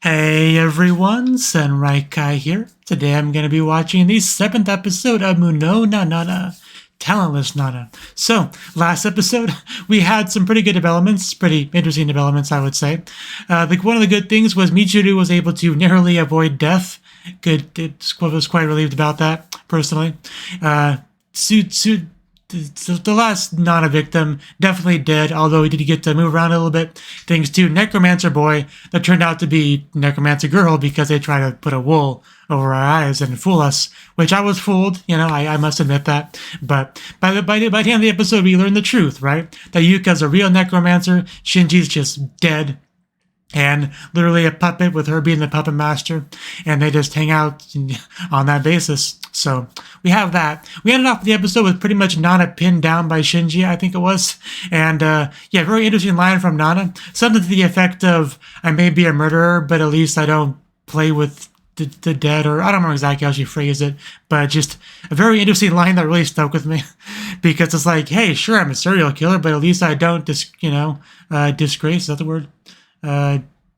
Hey everyone, Sunrai here. Today I'm going to be watching the 7th episode of Munou Nana, Talentless Nana. So, last episode, we had some pretty good developments, pretty interesting developments, I would say. One of the good things was Michiru was able to narrowly avoid death. Was quite relieved about that, personally. The last Nana victim definitely dead, although he did get to move around a little bit. Thanks to Necromancer Boy, that turned out to be Necromancer Girl because they tried to put a wool over our eyes and fool us, which I was fooled, I must admit that. But by the end of the episode, we learned the truth, right? That Yuka's a real Necromancer, Shinji's just dead, and literally a puppet with her being the puppet master, and they just hang out on that basis. So we have that. We ended off the episode with pretty much Nana pinned down by Shinji, I think it was. And very interesting line from Nana. Something to the effect of, I may be a murderer, but at least I don't play with the dead, or I don't remember exactly how she phrased it, but just a very interesting line that really stuck with me. Because it's like, hey, sure, I'm a serial killer, but at least I don't disgrace, is that the word?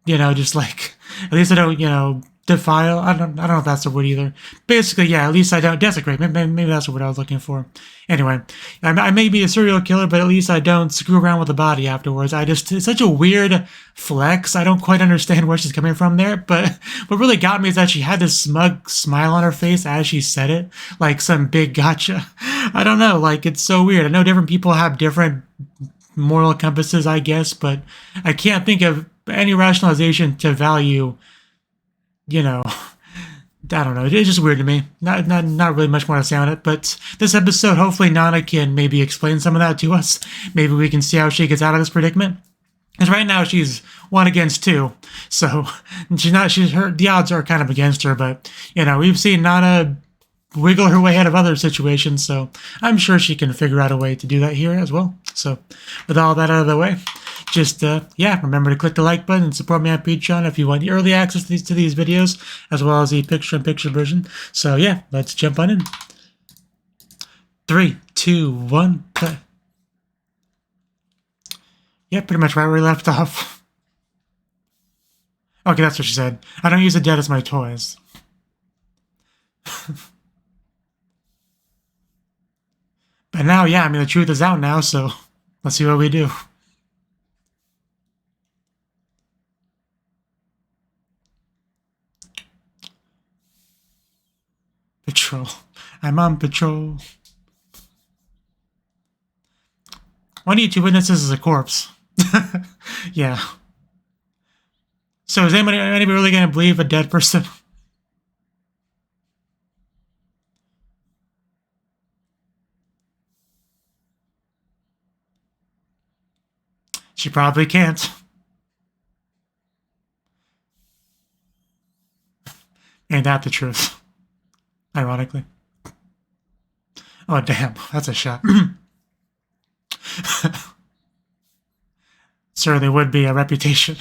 Just like, at least I don't, defile. I don't know if that's the word either. Basically, yeah, at least I don't desecrate. Maybe that's the word I was looking for. Anyway, I may be a serial killer, but at least I don't screw around with the body afterwards. It's such a weird flex. I don't quite understand where she's coming from there, but what really got me is that she had this smug smile on her face as she said it, like some big gotcha. I don't know, like, it's so weird. I know different people have different moral compasses, I guess, but I can't think of any rationalization to value, I don't know. It's just weird to me. Not really much more to say on it, but this episode, hopefully Nana can maybe explain some of that to us. Maybe we can see how she gets out of this predicament. Because right now she's 1 against 2, so the odds are kind of against her, but, we've seen Nana wiggle her way out of other situations, so I'm sure she can figure out a way to do that here as well. So, with all that out of the way, just, remember to click the like button and support me on Patreon if you want early access to these videos, as well as the picture-in-picture version. So, yeah, let's jump on in. 3, 2, 1, play. Yeah, pretty much right where we left off. Okay, that's what she said. I don't use the dead as my toys. But now, the truth is out now, so let's see what we do. Patrol. I'm on patrol. One of you 2 witnesses is a corpse. Yeah. So is anybody really going to believe a dead person? She probably can't. Ain't that the truth? Ironically. Oh, damn. That's a shot. Sir, there would be a reputation.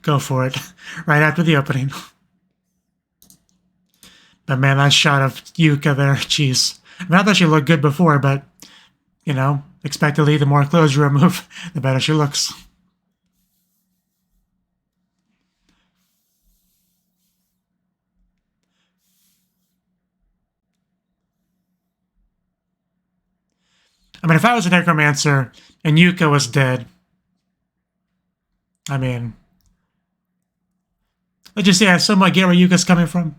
Go for it. Right after the opening. But man, that shot of Yuka there, jeez. I thought she looked good before, but, expectedly, the more clothes you remove, the better she looks. If I was a necromancer and Yuka was dead, let's just say I somewhat get where Yuka's coming from.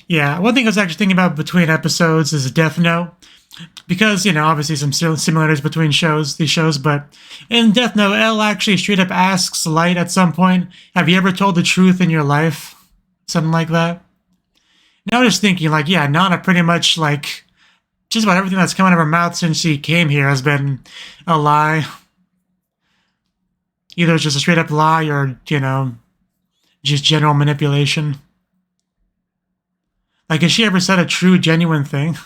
Yeah, one thing I was actually thinking about between episodes is Death Note. Because, obviously some similarities between these shows, but in Death Note, L actually straight up asks Light at some point, have you ever told the truth in your life? Something like that. Now I'm just thinking, Nana pretty much, just about everything that's come out of her mouth since she came here has been a lie. Either it's just a straight up lie or, just general manipulation. Like, has she ever said a true, genuine thing?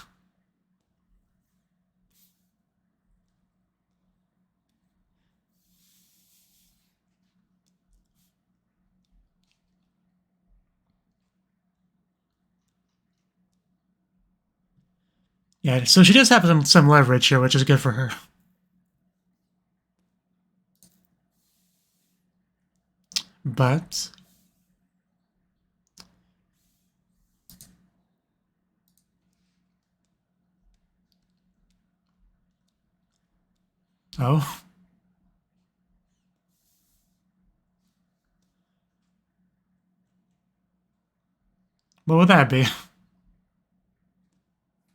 Yeah, so she does have some leverage here, which is good for her. But oh, what would that be?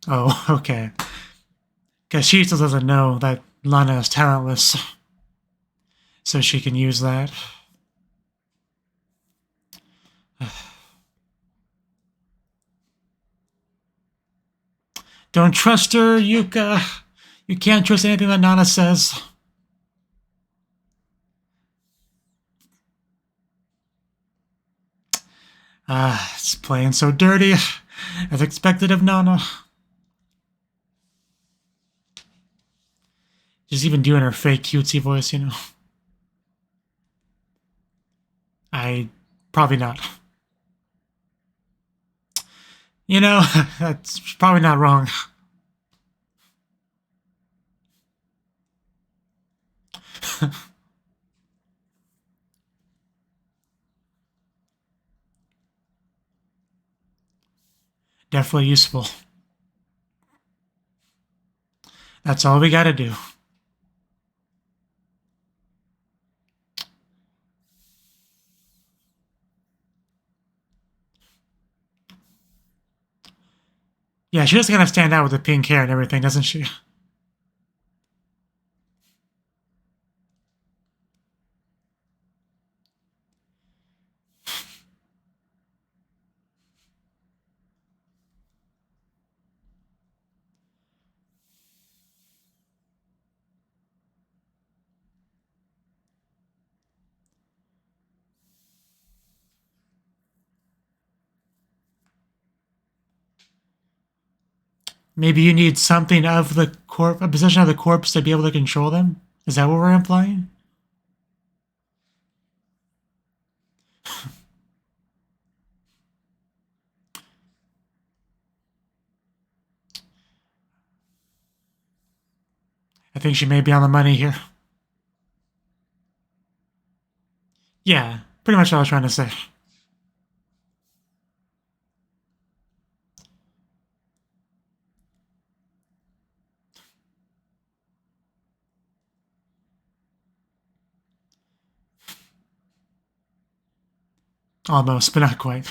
Oh, okay. Because she still doesn't know that Lana is talentless, so she can use that. Don't trust her, Yuka. You can't trust anything that Nana says. It's playing so dirty, as expected of Nana. She's even doing her fake cutesy voice, you know. Probably not. You know, that's probably not wrong. Definitely useful. That's all we gotta do. Yeah, she does kind of stand out with the pink hair and everything, doesn't she? Maybe you need something of the a position of the corpse to be able to control them? Is that what we're implying? I think she may be on the money here. Yeah, pretty much what I was trying to say. Almost, but not quite.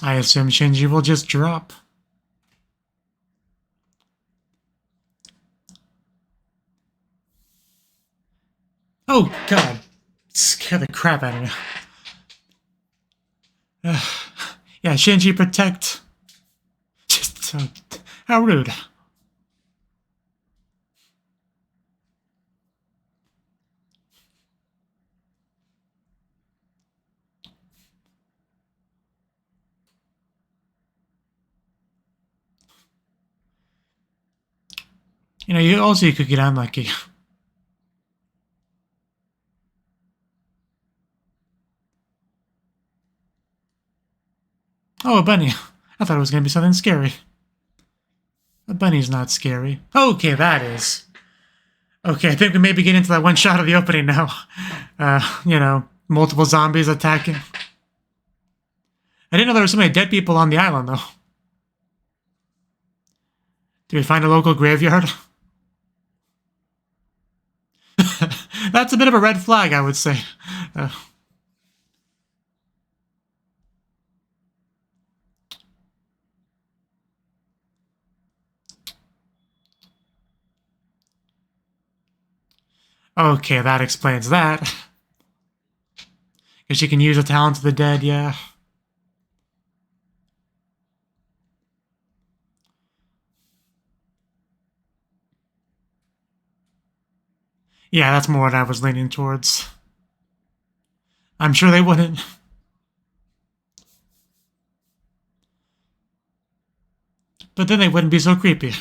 I assume Shinji will just drop. Oh, God. Scare the crap out of me. Yeah, Shinji, protect. Just so... How rude. You know, you could get unlucky. Oh, a bunny. I thought it was going to be something scary. A bunny's not scary. Okay, that is. Okay, I think we maybe get into that one shot of the opening now. You know, multiple zombies attacking. I didn't know there were so many dead people on the island, though. Did we find a local graveyard? That's a bit of a red flag, I would say. Okay, that explains that. Because she can use the talent of the dead, yeah. Yeah, that's more what I was leaning towards. I'm sure they wouldn't. But then they wouldn't be so creepy.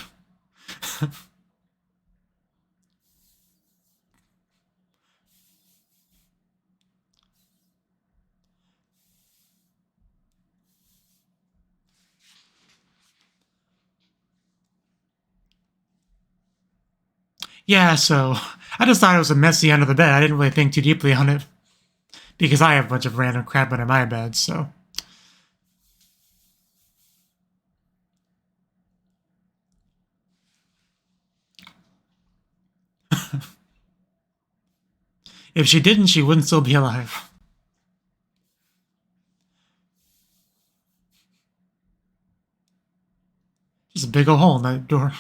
Yeah, so I just thought it was a messy under the bed. I didn't really think too deeply on it because I have a bunch of random crap under my bed, so. If she didn't, she wouldn't still be alive. Just a big ol' hole in that door.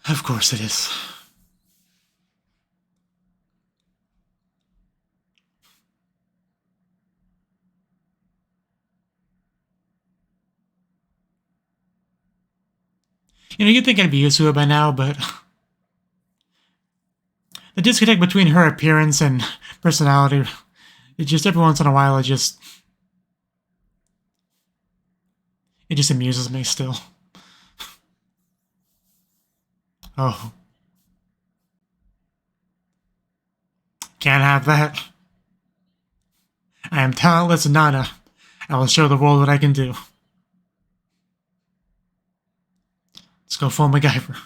Of course it is. You know, you'd think I'd be used to it by now, but the disconnect between her appearance and personality, it just every once in a while, it just amuses me still. Oh. Can't have that. I am Talentless Nana. I will show the world what I can do. Let's go full MacGyver.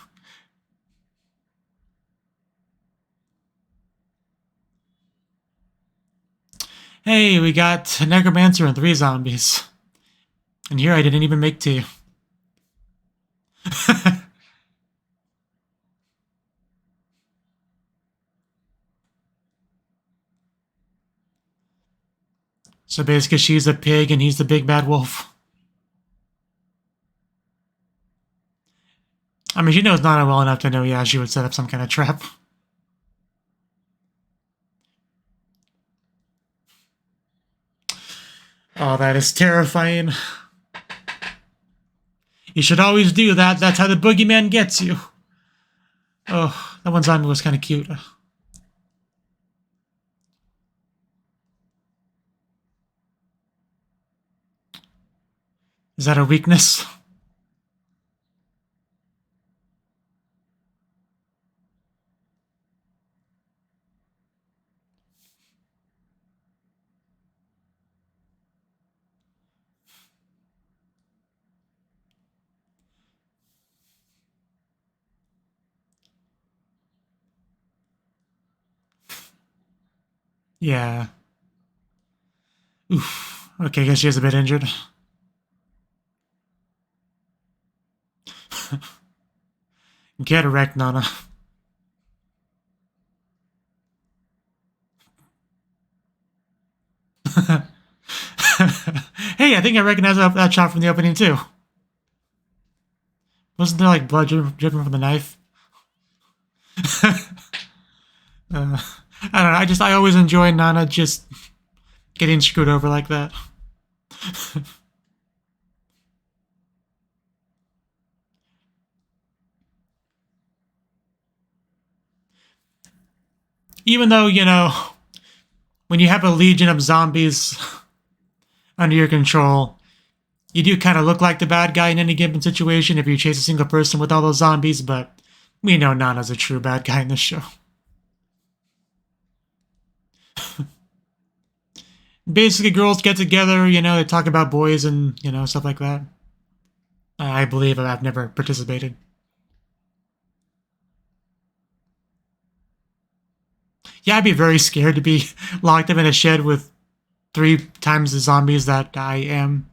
Hey, we got a necromancer and 3 zombies. And here I didn't even make tea. So basically she's a pig and he's the big bad wolf. I mean, she knows Nana well enough to know, yeah, she would set up some kind of trap. Oh, that is terrifying. You should always do that. That's how the boogeyman gets you. Oh, that one zombie was kind of cute. Is that a weakness? Yeah. Oof. Okay, I guess she is a bit injured. Get wrecked, Nana. Hey, I think I recognize that shot from the opening, too. Wasn't there, like, blood dripping from the knife? I don't know, I always enjoy Nana just getting screwed over like that. Even though, you know, when you have a legion of zombies under your control, you do kind of look like the bad guy in any given situation if you chase a single person with all those zombies, but we know Nana's a true bad guy in this show. Basically, girls get together, you know, they talk about boys and, you know, stuff like that. I believe I've never participated. Yeah, I'd be very scared to be locked up in a shed with 3 times the zombies that I am.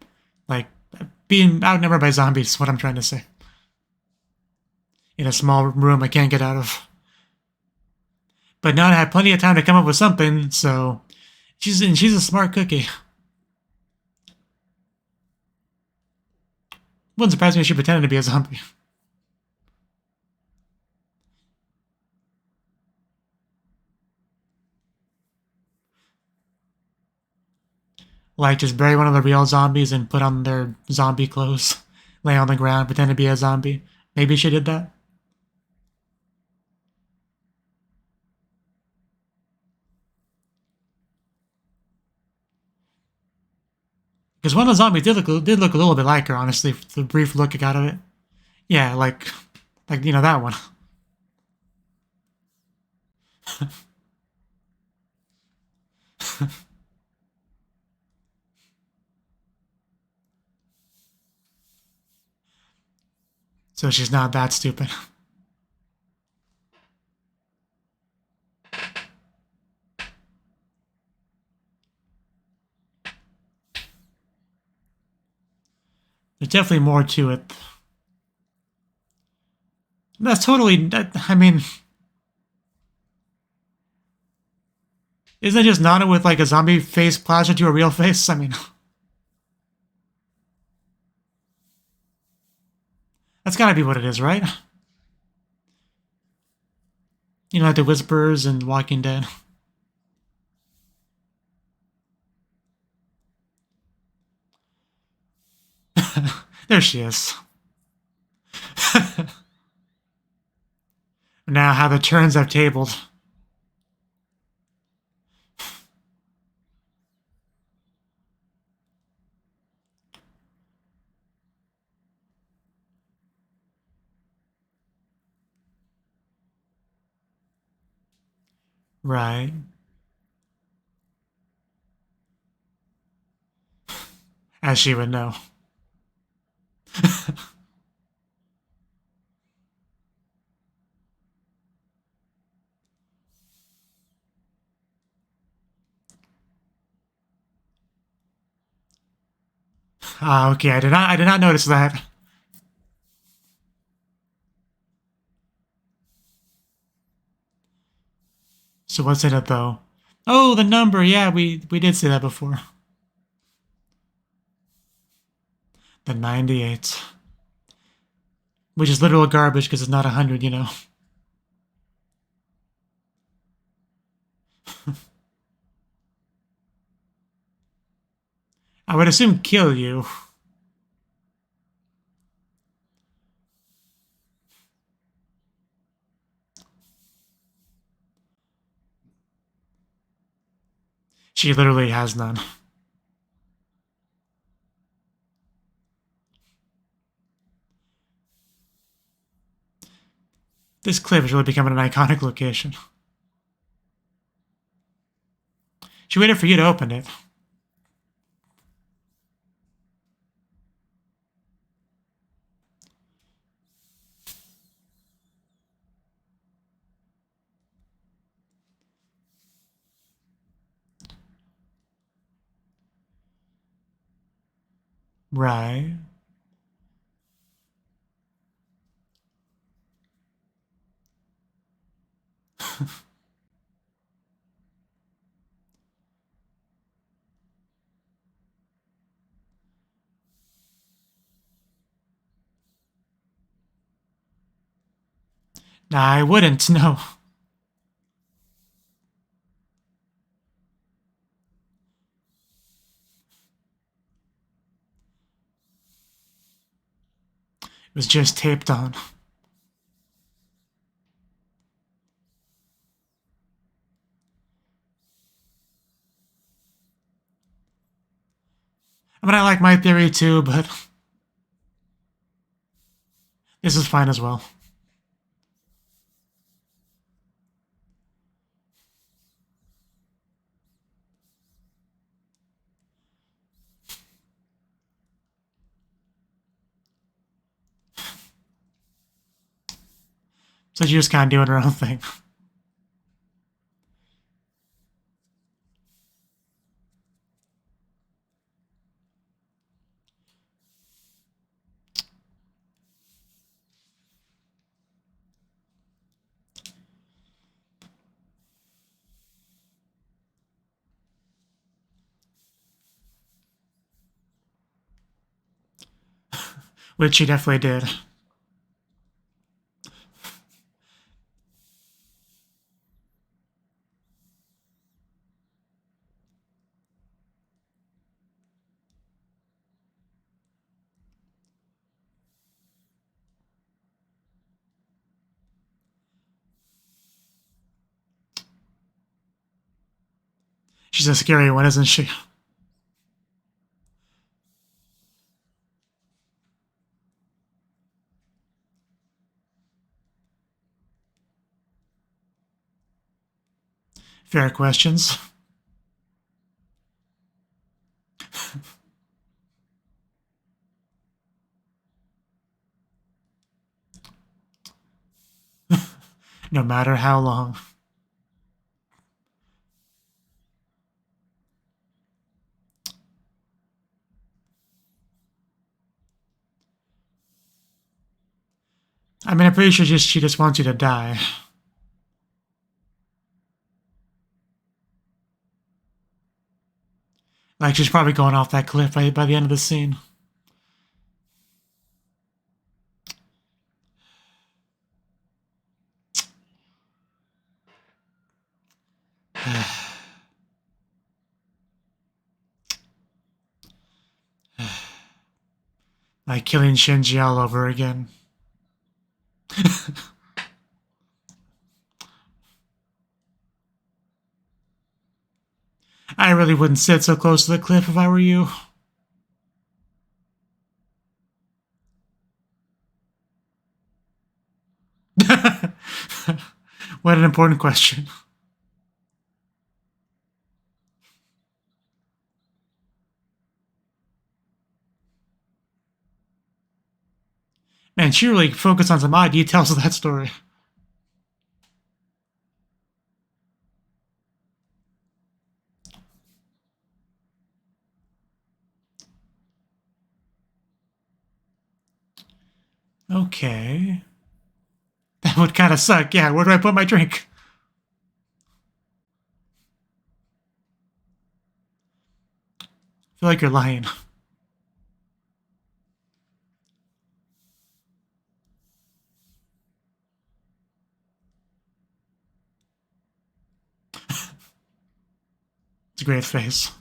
Like, being outnumbered by zombies is what I'm trying to say. In a small room I can't get out of. But now I have plenty of time to come up with something, so she's a smart cookie. Wouldn't surprise me if she pretended to be a zombie. Like, just bury one of the real zombies and put on their zombie clothes. Lay on the ground, pretend to be a zombie. Maybe she did that. Because one of the zombies did look a little bit like her, honestly, the brief look I got of it. Yeah, like you know, that one. So she's not that stupid. There's definitely more to it. That's totally, I mean, isn't it just Nana with like a zombie face plastered to a real face? I mean, that's gotta be what it is, right? You know, like the Whispers and Walking Dead. There she is. Now how the turns have tabled. Right. As she would know. Ah, okay, I did not notice that. So what's in it though? Oh, the number, yeah, we did say that before. The 98. Which is literal garbage because it's not 100, you know. I would assume kill you. She literally has none. This cliff is really becoming an iconic location. She waited for you to open it. Right. Nah, I wouldn't, no. It was just taped on. I mean, I like my theory too, but this is fine as well. So she's just kind of doing her own thing. Which she definitely did. She's a scary one, isn't she? Fair questions. No matter how long. I mean, I'm pretty sure she just wants you to die. Like, she's probably going off that cliff by the end of the scene. Like killing Shinji all over again. I really wouldn't sit so close to the cliff if I were you. What an important question. Man, she really focused on some odd details of that story. Okay. That would kind of suck. Yeah, where do I put my drink? I feel like you're lying. It's a great face.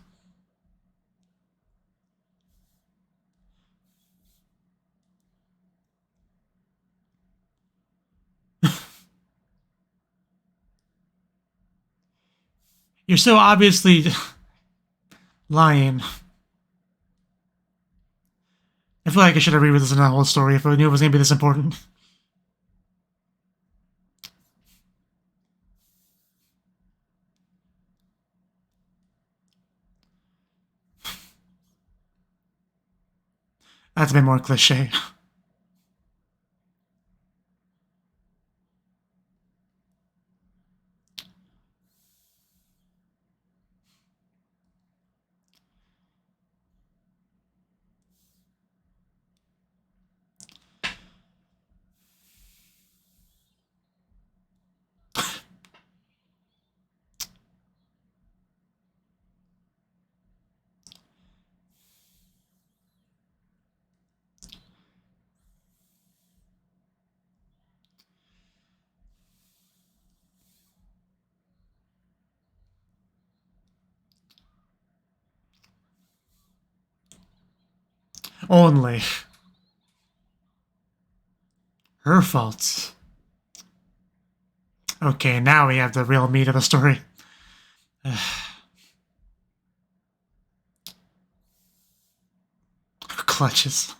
You're so obviously lying. I feel like I should have revisited the whole story if I knew it was going to be this important. That's a bit more cliche. Only. Her fault. Okay, now we have the real meat of the story. Clutches.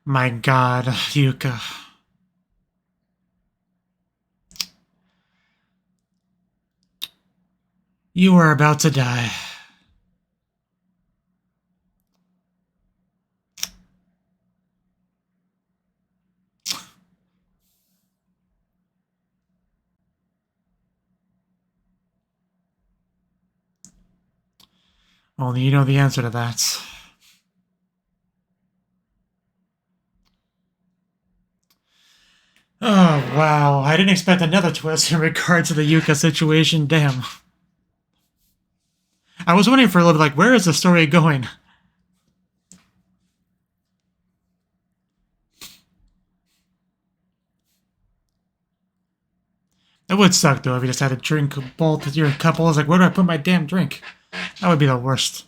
My god, Yuka. You are about to die. Only you know the answer to that. Oh, wow. I didn't expect another twist in regard to the Yuka situation. Damn. I was wondering for a little bit, like, where is the story going? It would suck, though, if you just had to drink both with your couples. Like, where do I put my damn drink? That would be the worst.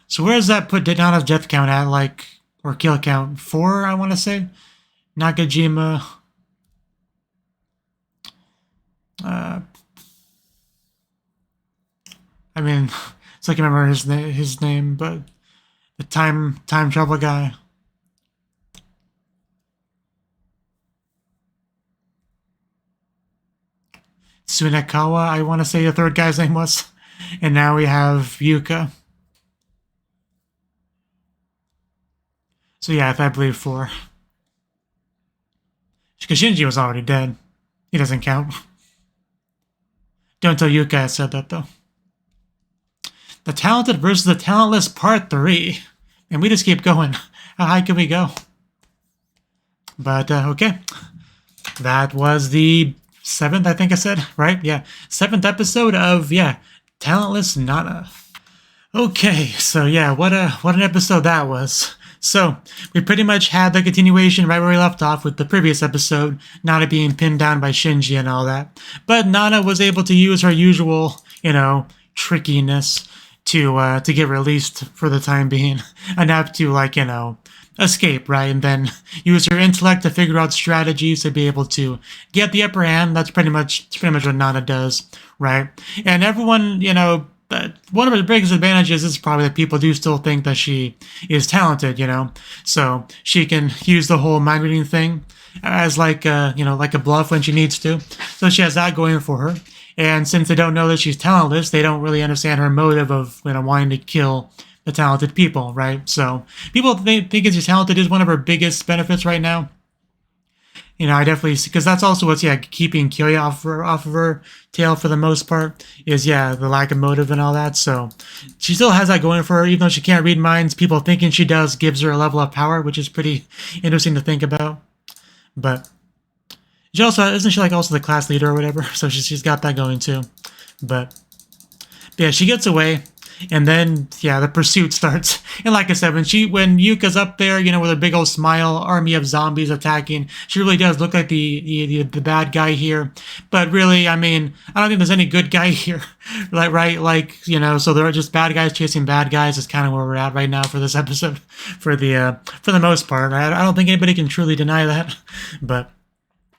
So where does that put Nana's death count at? Like, or kill count 4, I want to say. Nakajima. I mean, it's like I remember his name, but the time travel guy. Tsunekawa, I want to say the third guy's name was. And now we have Yuka. So yeah, I believe 4. Because Shinji was already dead. He doesn't count. Don't tell Yuka I said that, though. The Talented versus the Talentless Part 3. And we just keep going. How high can we go? But, okay. That was the 7th, I think I said, right? Yeah. 7th episode of, yeah, Talentless Nana. Okay, so yeah, what an episode that was. So, we pretty much had the continuation right where we left off with the previous episode, Nana being pinned down by Shinji and all that. But Nana was able to use her usual, trickiness to get released for the time being. Enough to, escape, right? And then use her intellect to figure out strategies to be able to get the upper hand. That's pretty much what Nana does, right? And everyone, one of her biggest advantages is probably that people do still think that she is talented, so she can use the whole mind reading thing as like a bluff when she needs to. So she has that going for her. And since they don't know that she's talentless, they don't really understand her motive of wanting to kill the talented people, right? So people think that she's talented is one of her biggest benefits right now. I definitely, because that's also what's, keeping Kyoya off of her tail for the most part, is, the lack of motive and all that. So she still has that going for her, even though she can't read minds. People thinking she does gives her a level of power, which is pretty interesting to think about. But she also, isn't she also the class leader or whatever? So she's got that going too. But yeah, she gets away. And then, the pursuit starts. And like I said, when Yuka's up there, with a big old smile, army of zombies attacking, she really does look like the bad guy here. But really, I don't think there's any good guy here. So there are just bad guys chasing bad guys is kind of where we're at right now for this episode. For the most part. I don't think anybody can truly deny that. But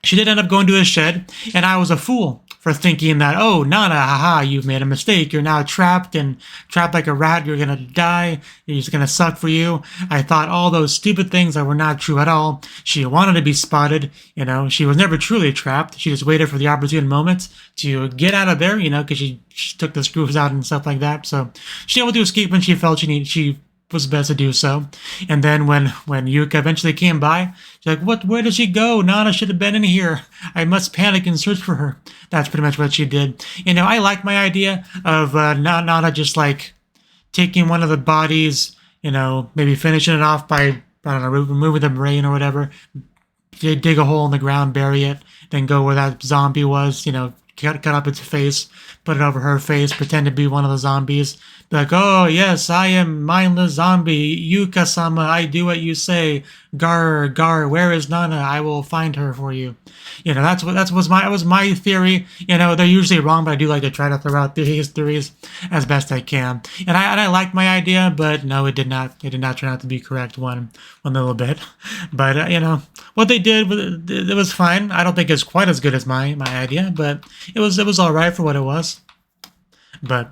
she did end up going to a shed, and I was a fool for thinking that, oh, Nana, haha, you've made a mistake. You're now trapped like a rat. You're going to die. It's going to suck for you. I thought all those stupid things that were not true at all. She wanted to be spotted. She was never truly trapped. She just waited for the opportune moment to get out of there, because she took the screws out and stuff like that. So she was able to escape when she felt she was best to do so. And then when Yuka eventually came by, she's like, where did she go? Nana should have been in here. I must panic and search for her. That's pretty much what she did. I like my idea of Nana just taking one of the bodies, maybe finishing it off by, removing the brain or whatever, dig a hole in the ground, bury it, then go where that zombie was, cut up its face, put it over her face, pretend to be one of the zombies. Like, oh, yes, I am mindless zombie. Yuka-sama, I do what you say. Gar, where is Nana? I will find her for you. That was my theory. They're usually wrong, but I do like to try to throw out these theories as best I can. And I like my idea, but no, it did not turn out to be correct one little bit. But, what they did, it was fine. I don't think it's quite as good as my idea, but it was all right for what it was. But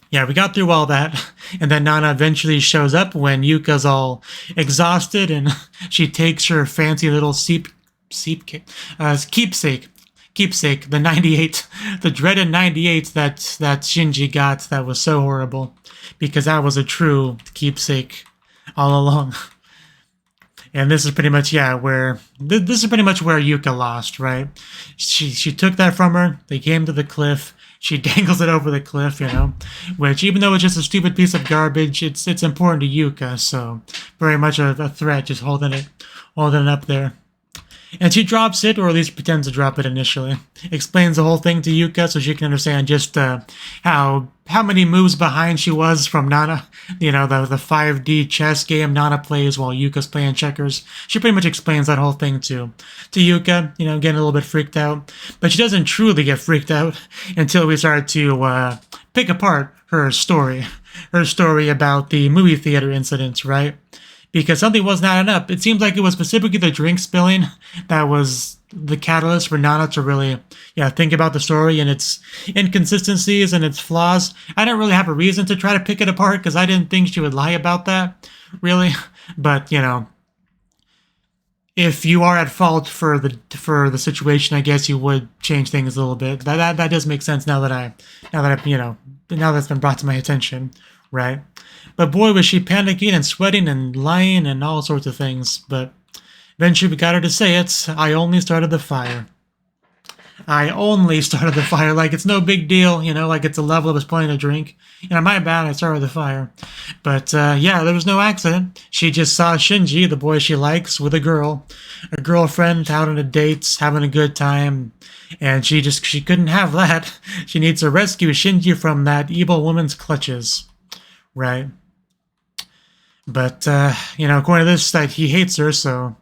yeah, we got through all that, and then Nana eventually shows up when Yuka's all exhausted, and she takes her fancy little keepsake, the 98, the dreaded 98 that Shinji got that was so horrible, because that was a true keepsake all along. And this is pretty much, where Yuka lost, right? She took that from her, they came to the cliff, she dangles it over the cliff, which, even though it's just a stupid piece of garbage, it's important to Yuka, so very much a threat, just holding it up there. And she drops it, or at least pretends to drop it initially. Explains the whole thing to Yuka so she can understand just how many moves behind she was from Nana. The 5D chess game Nana plays while Yuka's playing checkers. She pretty much explains that whole thing to Yuka, getting a little bit freaked out. But she doesn't truly get freaked out until we start to pick apart her story. Her story about the movie theater incidents, right? because something wasn't adding up. It seems like it was specifically the drink spilling that was the catalyst for Nana to really, think about the story and its inconsistencies and its flaws. I didn't really have a reason to try to pick it apart because I didn't think she would lie about that, really. But, if you are at fault for the situation, I guess you would change things a little bit. That does make sense now that that's been brought to my attention, right? But boy, was she panicking and sweating and lying and all sorts of things. But eventually we got her to say it. I only started the fire. I only started the fire. Like, it's no big deal, like it's a level of us playing a drink. My bad, I started the fire. But, there was no accident. She just saw Shinji, the boy she likes, with a girlfriend out on a date, having a good time. And she couldn't have that. She needs to rescue Shinji from that evil woman's clutches. Right? But, according to this, that he hates her, so...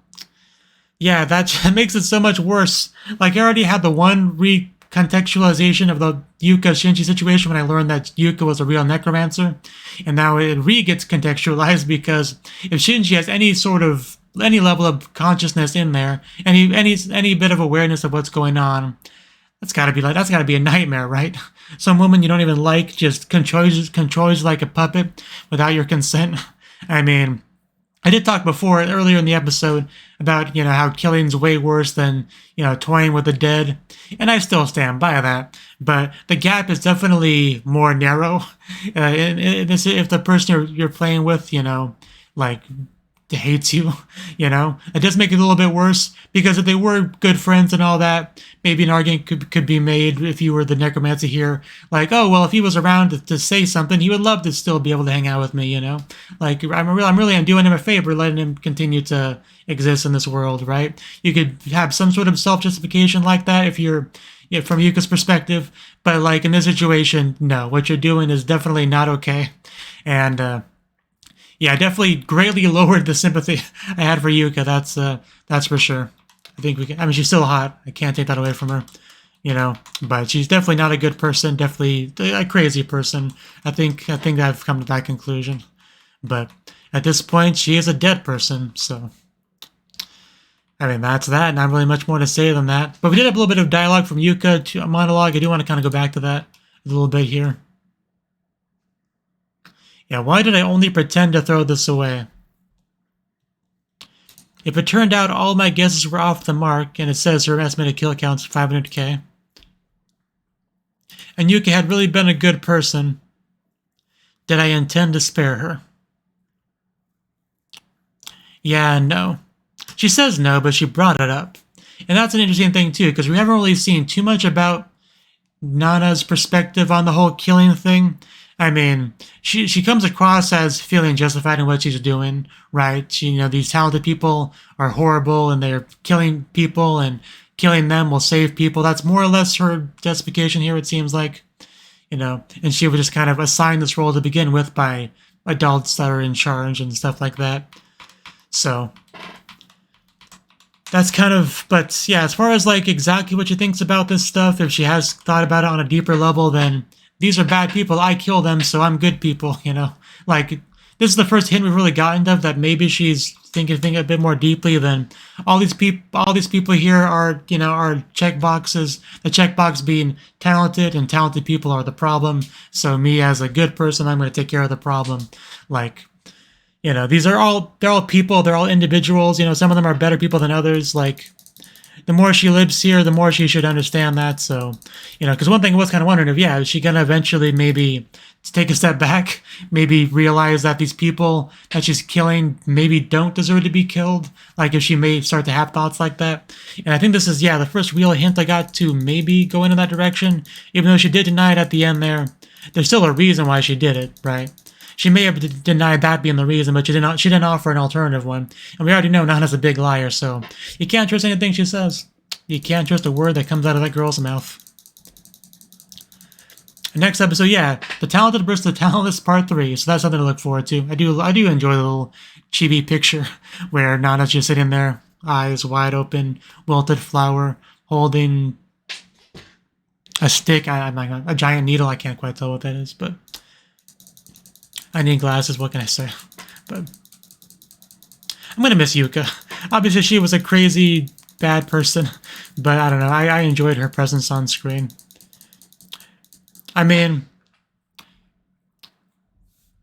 Yeah, that makes it so much worse. Like, I already had the one recontextualization of the Yuka-Shinji situation when I learned that Yuka was a real necromancer. And now it re-gets contextualized because if Shinji has any level of consciousness in there, any bit of awareness of what's going on, that's gotta be a nightmare, right? Some woman you don't even like just controls you like a puppet without your consent. I mean... I did talk before, earlier in the episode, about, how killing's way worse than, toying with the dead. And I still stand by that. But the gap is definitely more narrow. If the person you're playing with, hates you, it does make it a little bit worse, because if they were good friends and all that, maybe an argument could be made if you were the necromancer here, like, oh, well, if he was around to say something, he would love to still be able to hang out with me, like, I'm doing him a favor, letting him continue to exist in this world, right? You could have some sort of self-justification like that if you're from Yuka's perspective, but like in this situation, no, what you're doing is definitely not okay. And yeah, definitely greatly lowered the sympathy I had for Yuka. That's for sure. I think she's still hot. I can't take that away from her, But she's definitely not a good person. Definitely a crazy person. I think I've come to that conclusion. But at this point, she is a dead person. So, that's that. Not really much more to say than that. But we did have a little bit of dialogue from Yuka to a monologue. I do want to kind of go back to that a little bit here. Yeah, why did I only pretend to throw this away? If it turned out all my guesses were off the mark, and it says her estimated kill count's 500k, and Yuka had really been a good person, did I intend to spare her? Yeah, no. She says no, but she brought it up. And that's an interesting thing too, because we haven't really seen too much about Nana's perspective on the whole killing thing. She comes across as feeling justified in what she's doing, right? These talented people are horrible and they're killing people, and killing them will save people. That's more or less her justification here, it seems like, and she was just kind of assigned this role to begin with by adults that are in charge and stuff like that. So that's kind of, but yeah, as far as like exactly what she thinks about this stuff, if she has thought about it on a deeper level, then these are bad people, I kill them, so I'm good people, Like, this is the first hint we've really gotten of that maybe she's thinking a bit more deeply than all these people here are, are check boxes. The checkbox being talented, and talented people are the problem. So me as a good person, I'm going to take care of the problem. Like, they're all people, they're all individuals, some of them are better people than others. Like, the more she lives here, the more she should understand that. So, because one thing I was kind of wondering is she going to eventually maybe take a step back, maybe realize that these people that she's killing maybe don't deserve to be killed, like if she may start to have thoughts like that. And I think this is, the first real hint I got to maybe go in that direction, even though she did deny it at the end there. There's still a reason why she did it, right? She may have denied that being the reason, but she didn't offer an alternative one. And we already know Nana's a big liar, so you can't trust anything she says. You can't trust a word that comes out of that girl's mouth. Next episode, The Talented versus the Talentless Part 3. So that's something to look forward to. I do enjoy the little chibi picture where Nana's just sitting there, eyes wide open, wilted flower, holding a stick, a giant needle. I can't quite tell what that is, but I need glasses. What can I say? But I'm gonna miss Yuka. Obviously, she was a crazy bad person, but I don't know. I enjoyed her presence on screen. I mean,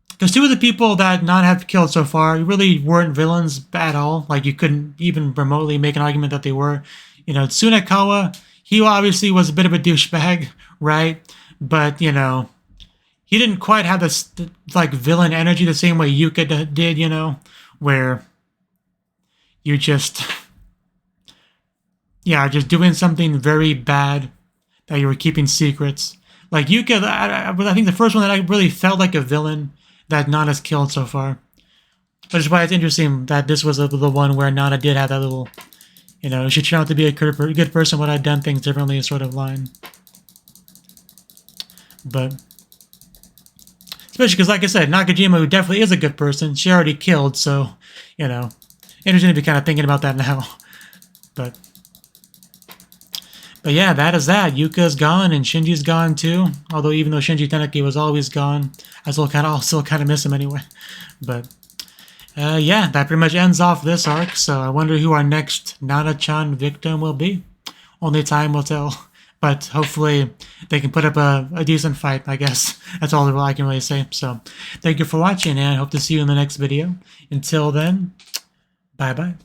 because two of the people that Nana have killed so far really weren't villains at all. Like, you couldn't even remotely make an argument that they were. You know, Tsunekawa, he obviously was a bit of a douchebag, right? But, you know, he didn't quite have this, like, villain energy the same way Yuka did, you know? Where you just, yeah, just doing something very bad that you were keeping secrets. Like, Yuka, I think the first one that I really felt like a villain that Nana's killed so far. Which is why it's interesting that this was the one where Nana did have that little, you know, she turned out to be a good person, would I have done things differently sort of line. But, especially because, like I said, Nakajima, who definitely is a good person, she already killed, so, you know, interesting to be kind of thinking about that now. But yeah, that is that. Yuka's gone and Shinji's gone too. Although even though Shinji Teneki was always gone, I still kind of miss him anyway. But yeah, that pretty much ends off this arc. So I wonder who our next Nana-chan victim will be. Only time will tell. But hopefully they can put up a decent fight, I guess. That's all I can really say. So thank you for watching, and I hope to see you in the next video. Until then, bye-bye.